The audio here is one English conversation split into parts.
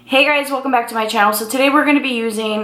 Hey guys, welcome back to my channel. So today we're going to be using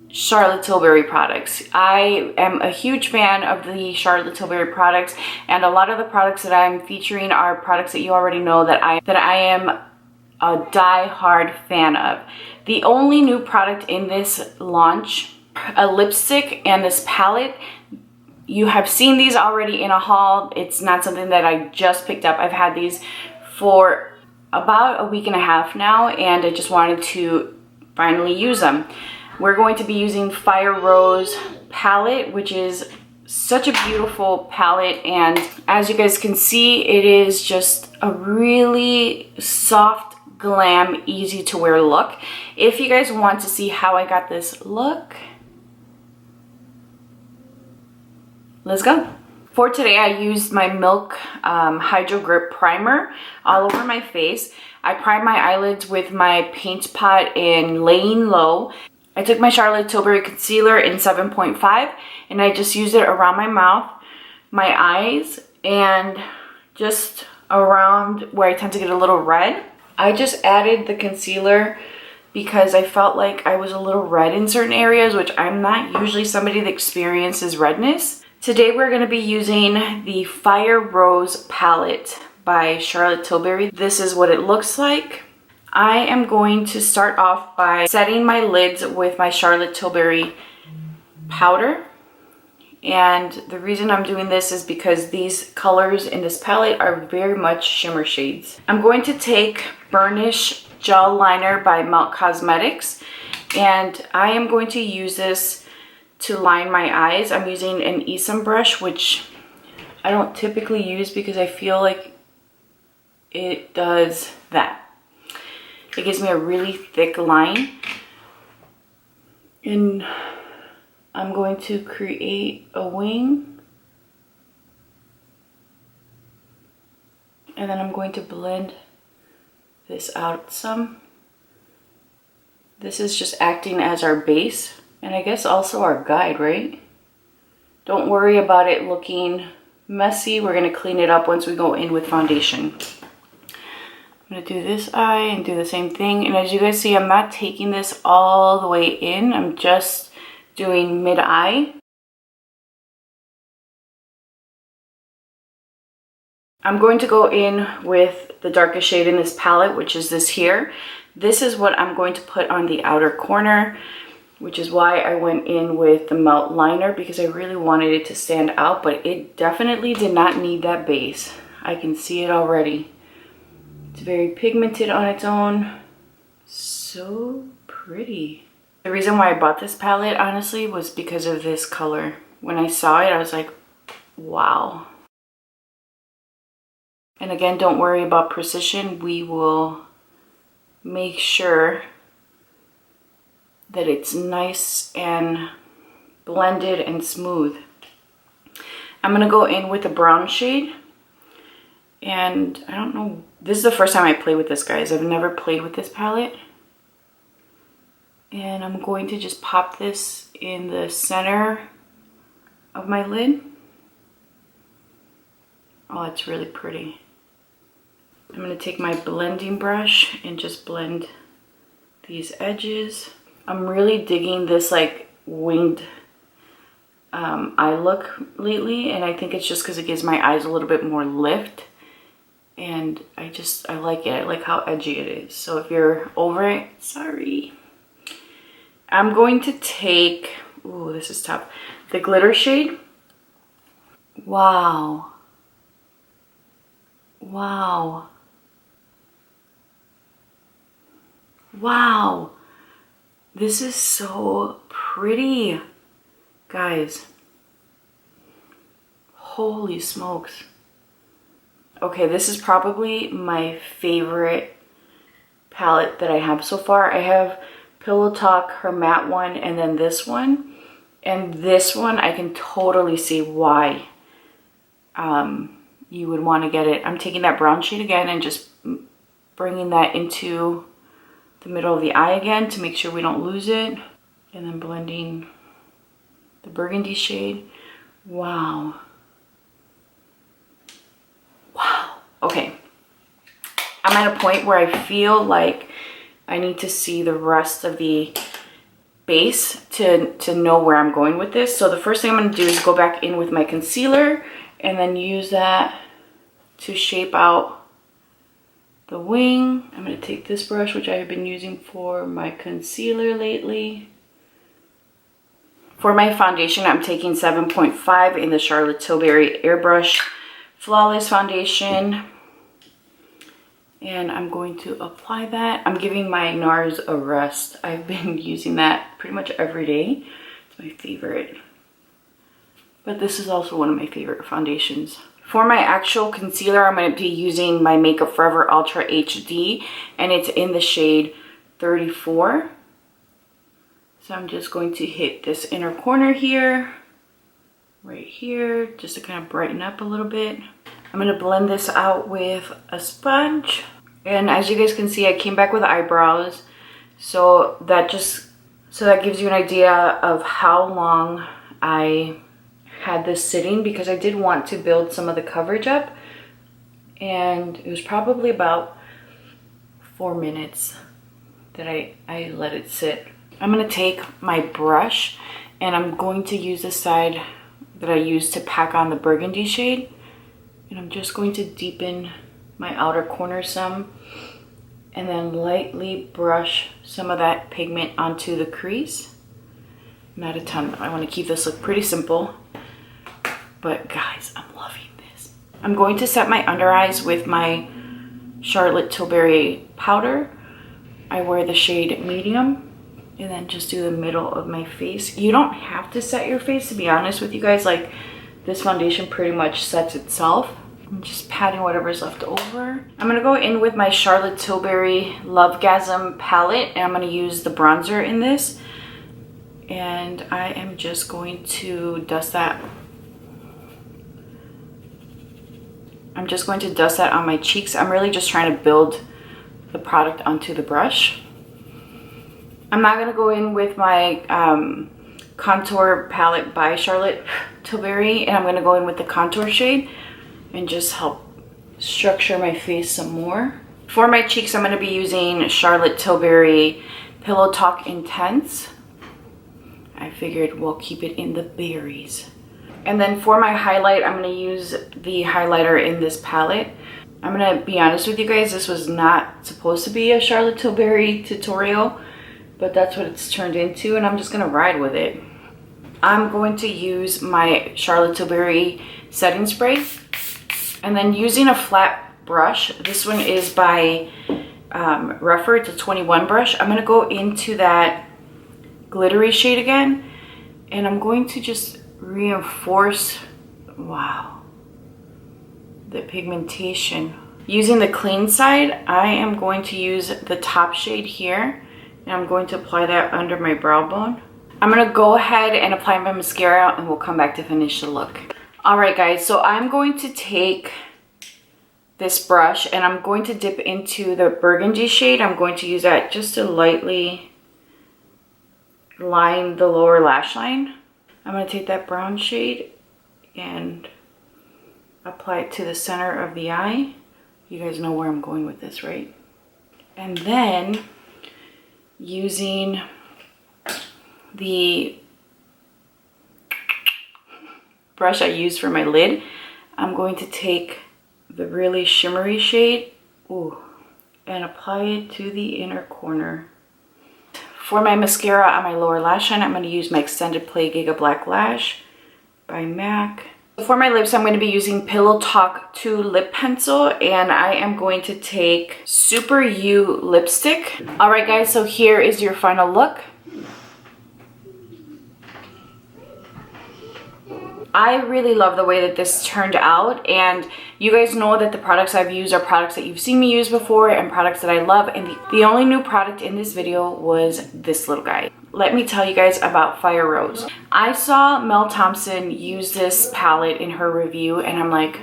Charlotte Tilbury products. I am a huge fan of the Charlotte Tilbury products, and a lot of the products that I'm featuring are products that you already know that I am a die-hard fan of. The only new product in this launch, a lipstick and this palette. You have seen these already in a haul. It's not something that I just picked up. I've had these for about a week and a half now, and I just wanted to finally use them. We're going to be using Fire Rose palette, which is such a beautiful palette, and as you guys can see, it is just a really soft, glam, easy to wear look. If you guys want to see how I got this look, let's go. For today, I used my Milk Hydro Grip Primer all over my face. I primed my eyelids with my Paint Pot in Laying Low. I took my Charlotte Tilbury Concealer in 7.5 and I just used it around my mouth, my eyes, and just around where I tend to get a little red. I just added the concealer because I felt like I was a little red in certain areas, which I'm not usually somebody that experiences redness. Today we're going to be using the Fire Rose palette by Charlotte Tilbury. This is what it looks like. I am going to start off by setting my lids with my Charlotte Tilbury powder. And the reason I'm doing this is because these colors in this palette are very much shimmer shades. I'm going to take Burnish Gel Liner by Melt Cosmetics, and I am going to use this to line my eyes. I'm using an Esom brush, which I don't typically use because I feel like it does that. It gives me a really thick line. And I'm going to create a wing. And then I'm going to blend this out some. This is just acting as our base. And I guess also our guide, right? Don't worry about it looking messy. We're going to clean it up once we go in with foundation. I'm going to do this eye and do the same thing. And as you guys see, I'm not taking this all the way in. I'm just doing mid-eye. I'm going to go in with the darkest shade in this palette, which is this here. This is what I'm going to put on the outer corner, which is why I went in with the Melt Liner, because I really wanted it to stand out, but it definitely did not need that base. I can see it already. It's very pigmented on its own. So pretty. The reason why I bought this palette, honestly, was because of this color. When I saw it, I was like, wow. And again, don't worry about precision. We will make sure that it's nice and blended and smooth. I'm gonna go in with a brown shade, and I don't know, this is the first time I play with this, guys. I've never played with this palette. And I'm going to just pop this in the center of my lid. Oh, it's really pretty. I'm gonna take my blending brush and just blend these edges. I'm really digging this like winged eye look lately, and I think it's just because it gives my eyes a little bit more lift, and I like it. I like how edgy it is. So if you're over it, sorry. I'm going to take, ooh, this is tough, the glitter shade. Wow. Wow. Wow. This is so pretty, guys. Holy smokes. Okay, this is probably my favorite palette that I have so far. I have Pillow Talk, her matte one, and then this one. And this one, I can totally see why you would want to get it. I'm taking that brown shade again and just bringing that into the middle of the eye again to make sure we don't lose it, and then blending the burgundy shade. Wow. Wow. Okay. I'm at a point where I feel like I need to see the rest of the base to know where I'm going with this. So the first thing I'm going to do is go back in with my concealer and then use that to shape out the wing. I'm going to take this brush, which I have been using for my concealer lately. For my foundation, I'm taking 7.5 in the Charlotte Tilbury Airbrush Flawless Foundation. And I'm going to apply that. I'm giving my NARS a rest. I've been using that pretty much every day. It's my favorite. But this is also one of my favorite foundations. For my actual concealer, I'm going to be using my Makeup Forever Ultra HD. And it's in the shade 34. So I'm just going to hit this inner corner here. Right here. Just to kind of brighten up a little bit. I'm going to blend this out with a sponge. And as you guys can see, I came back with eyebrows. So that gives you an idea of how long I had this sitting, because I did want to build some of the coverage up. And it was probably about 4 minutes that I let it sit. I'm going to take my brush and I'm going to use the side that I used to pack on the burgundy shade. And I'm just going to deepen my outer corner some and then lightly brush some of that pigment onto the crease. Not a ton. I want to keep this look pretty simple. But guys, I'm loving this. I'm going to set my under eyes with my Charlotte Tilbury powder. I wear the shade medium. And then just do the middle of my face. You don't have to set your face, to be honest with you guys. Like, this foundation pretty much sets itself. I'm just patting whatever's left over. I'm going to go in with my Charlotte Tilbury Lovegasm palette. And I'm going to use the bronzer in this. And I am just going to dust that. I'm just going to dust that on my cheeks. I'm really just trying to build the product onto the brush. I'm not going to go in with my contour palette by Charlotte Tilbury. And I'm going to go in with the contour shade and just help structure my face some more. For my cheeks, I'm going to be using Charlotte Tilbury Pillow Talk Intense. I figured we'll keep it in the berries. And then for my highlight, I'm going to use the highlighter in this palette. I'm going to be honest with you guys, this was not supposed to be a Charlotte Tilbury tutorial, but that's what it's turned into, and I'm just going to ride with it. I'm going to use my Charlotte Tilbury setting spray. And then using a flat brush, this one is by Refer, it's a 21 brush. I'm going to go into that glittery shade again. And I'm going to just reinforce, wow, the pigmentation. Using the clean side, I am going to use the top shade here. And I'm going to apply that under my brow bone. I'm going to go ahead and apply my mascara and we'll come back to finish the look. Alright guys, so I'm going to take this brush and I'm going to dip into the burgundy shade. I'm going to use that just to lightly line the lower lash line. I'm going to take that brown shade and apply it to the center of the eye. You guys know where I'm going with this, right? And then using the brush I used for my lid, I'm going to take the really shimmery shade, ooh, and apply it to the inner corner. For my mascara on my lower lash line, I'm going to use my Extended Play Giga Black Lash by MAC. For my lips, I'm going to be using Pillow Talk 2 Lip Pencil, and I am going to take Super You lipstick. Alright guys, so here is your final look. I really love the way that this turned out, and you guys know that the products I've used are products that you've seen me use before and products that I love, and the only new product in this video was this little guy. Let me tell you guys about Fire Rose. I saw Mel Thompson use this palette in her review and I'm like,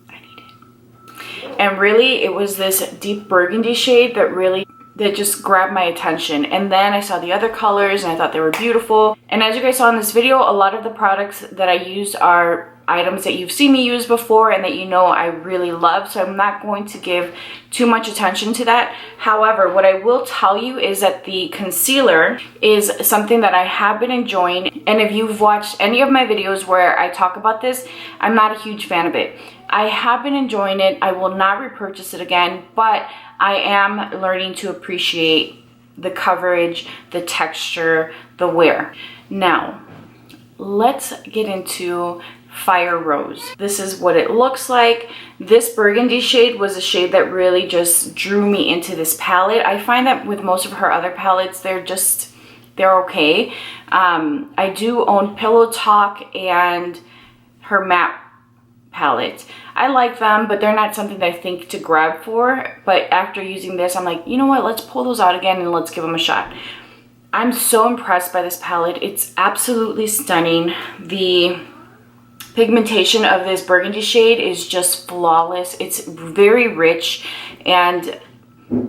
I need it. And really it was this deep burgundy shade that just grabbed my attention. And then I saw the other colors and I thought they were beautiful. And as you guys saw in this video, a lot of the products that I used are items that you've seen me use before and that you know I really love, so I'm not going to give too much attention to that. However, what I will tell you is that the concealer is something that I have been enjoying, and if you've watched any of my videos where I talk about this, I'm not a huge fan of it. I have been enjoying it. I will not repurchase it again, but I am learning to appreciate the coverage, the texture, the wear. Now, let's get into Fire Rose. This is what it looks like. This burgundy shade was a shade that really just drew me into this palette. I find that with most of her other palettes, they're okay. I do own Pillow Talk and her matte palette. I like them, but they're not something that I think to grab for. But after using this, I'm like, you know what? Let's pull those out again and let's give them a shot. I'm so impressed by this palette. It's absolutely stunning. The pigmentation of this burgundy shade is just flawless. It's very rich and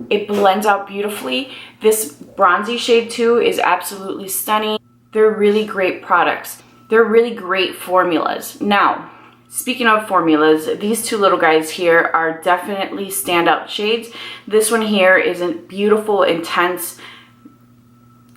it blends out beautifully. This bronzy shade too is absolutely stunning. They're really great products. They're really great formulas. Now, speaking of formulas, these two little guys here are definitely standout shades. This one here is a beautiful, intense,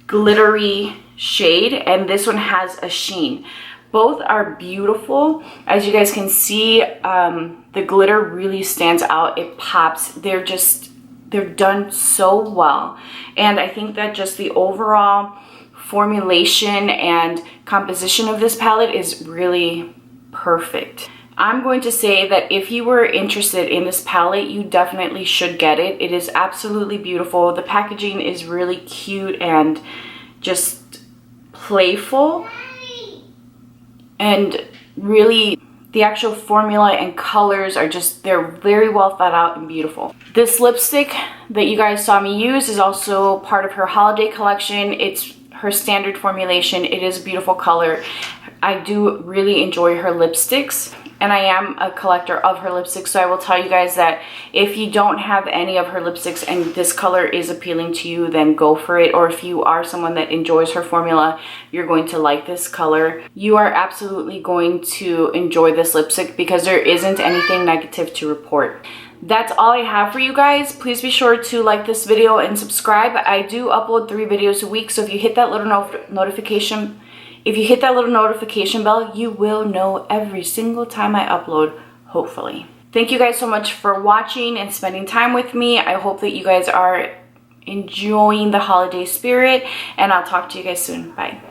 glittery shade, and this one has a sheen. Both are beautiful. As you guys can see, the glitter really stands out. It pops. They're done so well. And I think that just the overall formulation and composition of this palette is really perfect. I'm going to say that if you were interested in this palette, you definitely should get it. It is absolutely beautiful. The packaging is really cute and just playful. And really, the actual formula and colors are they're very well thought out and beautiful. This lipstick that you guys saw me use is also part of her holiday collection. It's her standard formulation. It is a beautiful color. I do really enjoy her lipsticks, and I am a collector of her lipsticks, so I will tell you guys that if you don't have any of her lipsticks and this color is appealing to you, then go for it. Or if you are someone that enjoys her formula, you're going to like this color. You are absolutely going to enjoy this lipstick because there isn't anything negative to report. That's all I have for you guys. Please be sure to like this video and subscribe. I do upload 3 videos a week, so if you hit that little notification bell, you will know every single time I upload, hopefully. Thank you guys so much for watching and spending time with me. I hope that you guys are enjoying the holiday spirit, and I'll talk to you guys soon. Bye.